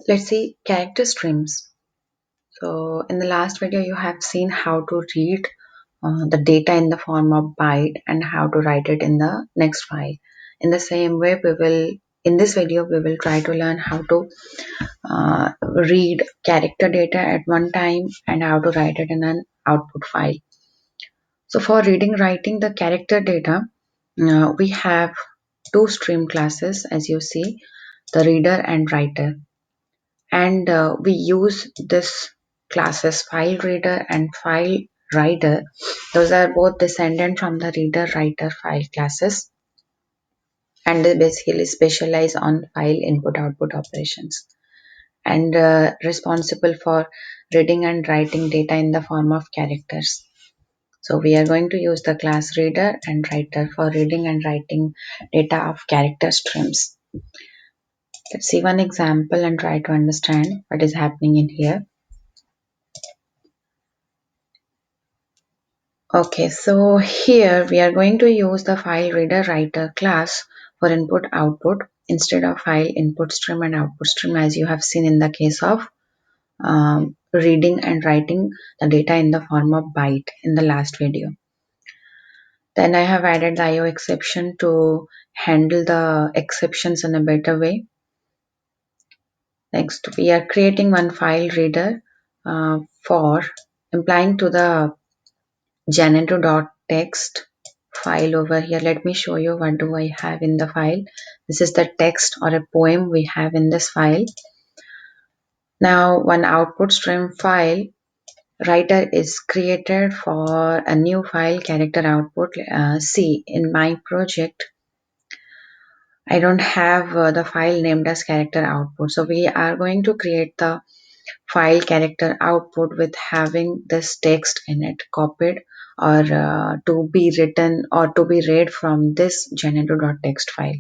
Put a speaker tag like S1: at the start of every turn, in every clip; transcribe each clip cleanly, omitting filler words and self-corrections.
S1: Let's see character streams. So in the last video, you have seen how to read the data in the form of byte and how to write it in the next file. In the same way, in this video, we will try to learn how to read character data at one time and how to write it in an output file. So for reading, writing the character data, we have two stream classes as you see, the reader and writer. And we use this classes FileReader and FileWriter. Those are both descendant from the reader writer file classes, and they basically specialize on file input output operations and responsible for reading and writing data in the form of characters. So we are going to use the class reader and writer for reading and writing data of character streams. Let's see one example and try to understand what is happening in here. Okay, so here we are going to use the FileReader class for input output instead of file input stream and output stream, as you have seen in the case of reading and writing the data in the form of byte in the last video. Then I have added the IO exception to handle the exceptions in a better way. Next, we are creating one file reader for implying to the generator.txt file over here. Let me show you what do I have in the file. This is the text or a poem we have in this file. Now one output stream file writer is created for a new file character output. See, in my project I don't have the file named as character output, so we are going to create the file character output with having this text in it copied or to be written or to be read from this generator.txt file.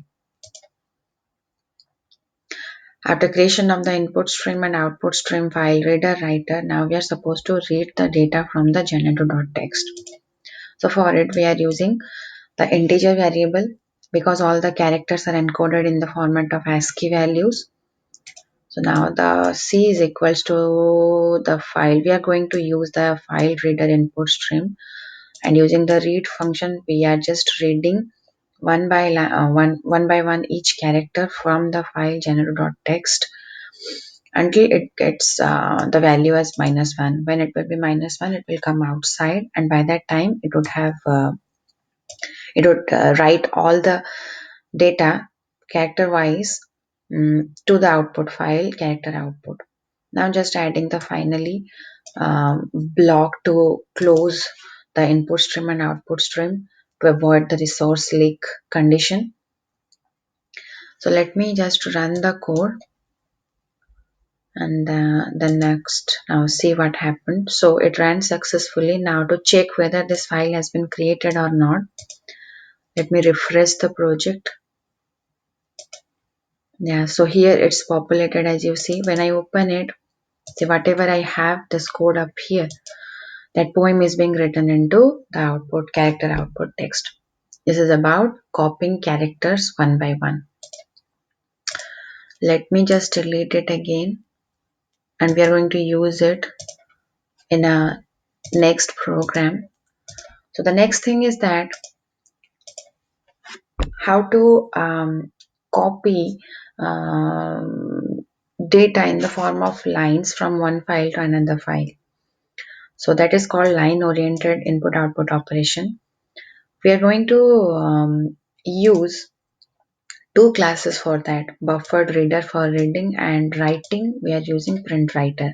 S1: After creation of the input stream and output stream file reader writer, now we are supposed to read the data from the generator.txt. So for it we are using the integer variable because all the characters are encoded in the format of ASCII values. So now the C is equals to the file. We are going to use the file reader input stream, and using the read function we are just reading one by one each character from the file generator.txt until it gets the value as -1. When it will be -1, it will come outside, and by that time it would have write all the data character wise to the output file character output. Now just adding the finally block to close the input stream and output stream to avoid the resource leak condition. So let me just run the code and then next now see what happened. So it ran successfully. Now to check whether this file has been created or not, let me refresh the project. Yeah, so here it's populated as you see. When I open it, see whatever I have this code up here, that poem is being written into the output character output text. This is about copying characters one by one. Let me just delete it again, and we are going to use it in a next program. So the next thing is that how to copy data in the form of lines from one file to another file. So that is called line oriented input output operation. We are going to use two classes for that, BufferedReader for reading and writing. We are using PrintWriter.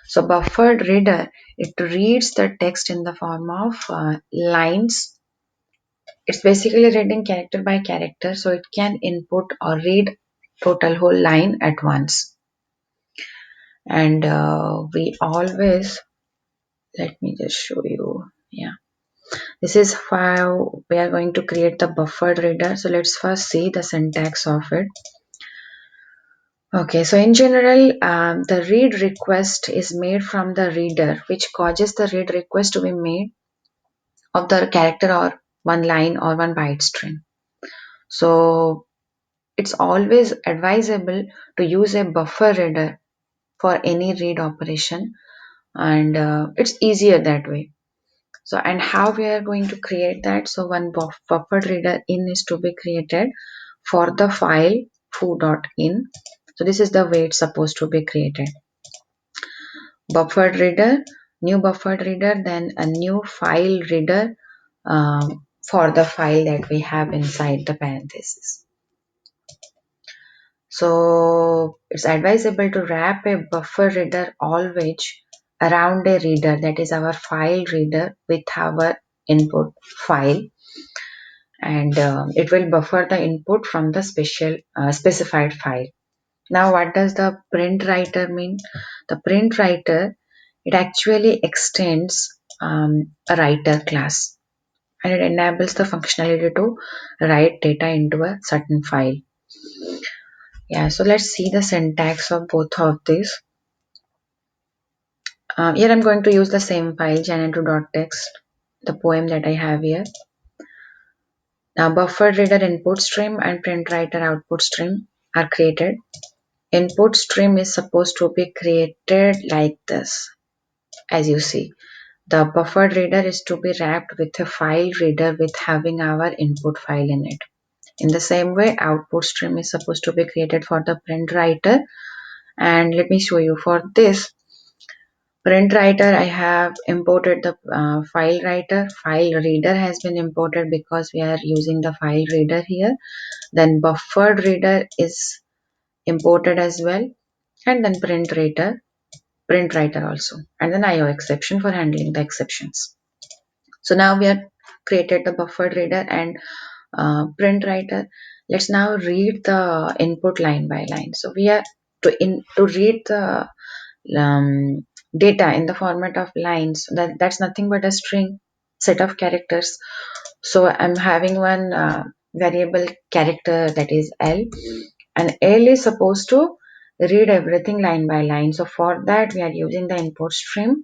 S1: So BufferedReader, it reads the text in the form of lines. It's basically reading character by character, so it can input or read total whole line at once. And we always, let me just show you. Yeah, this is how we are going to create the BufferedReader. So let's first see the syntax of it. Okay, so in general, the read request is made from the reader, which causes the read request to be made of the character or one line or one byte string. So it's always advisable to use a buffer reader for any read operation, and it's easier that way. So, and how we are going to create that? So one buffered reader in is to be created for the file foo.in. So this is the way it's supposed to be created. Buffered reader, new buffered reader, then a new file reader for the file that we have inside the parenthesis. So it's advisable to wrap a buffer reader always around a reader, that is our file reader, with our input file, and it will buffer the input from the specified file. Now what does the print writer mean? The print writer, it actually extends a writer class, and it enables the functionality to write data into a certain file. Yeah, so let's see the syntax of both of these. Here I'm going to use the same file, janitor.txt, the poem that I have here. Now buffered reader input stream and print writer output stream are created. Input stream is supposed to be created like this, as you see. The buffered reader is to be wrapped with a file reader with having our input file in it. In the same way, output stream is supposed to be created for the print writer. And let me show you. For this print writer, I have imported the file writer. File reader has been imported because we are using the file reader here. Then buffered reader is imported as well. And then print writer also. And then IO exception for handling the exceptions. So now we have created the buffered reader and print writer. Let's now read the input line by line. So we are to read the data in the format of lines. That's nothing but a string set of characters. So I'm having one variable character, that is L, and L is supposed to read everything line by line. So for that we are using the input stream,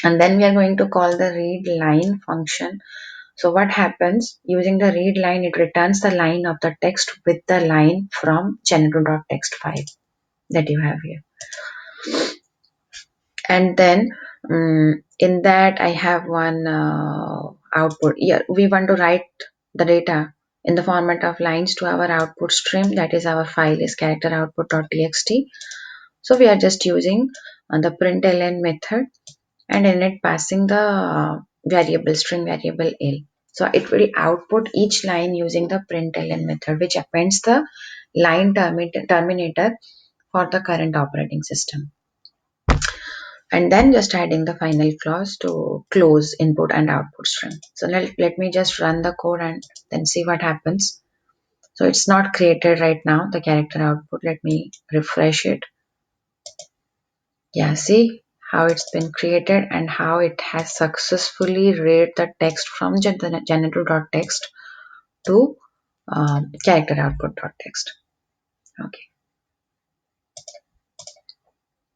S1: and then we are going to call the read line function. So what happens, using the read line, it returns the line of the text with the line from janitor.txt file that you have here. And then in that I have one output. Yeah, we want to write the data in the format of lines to our output stream, that is our file is character output.txt. So we are just using the println method, and in it passing the variable string variable L. So it will output each line using the println method, which appends the line terminator for the current operating system. And then just adding the final clause to close input and output string. So let me just run the code and then see what happens. So it's not created right now, the character output. Let me refresh it. Yeah, see how it's been created and how it has successfully read the text from janitor.txt to character output.txt. Okay.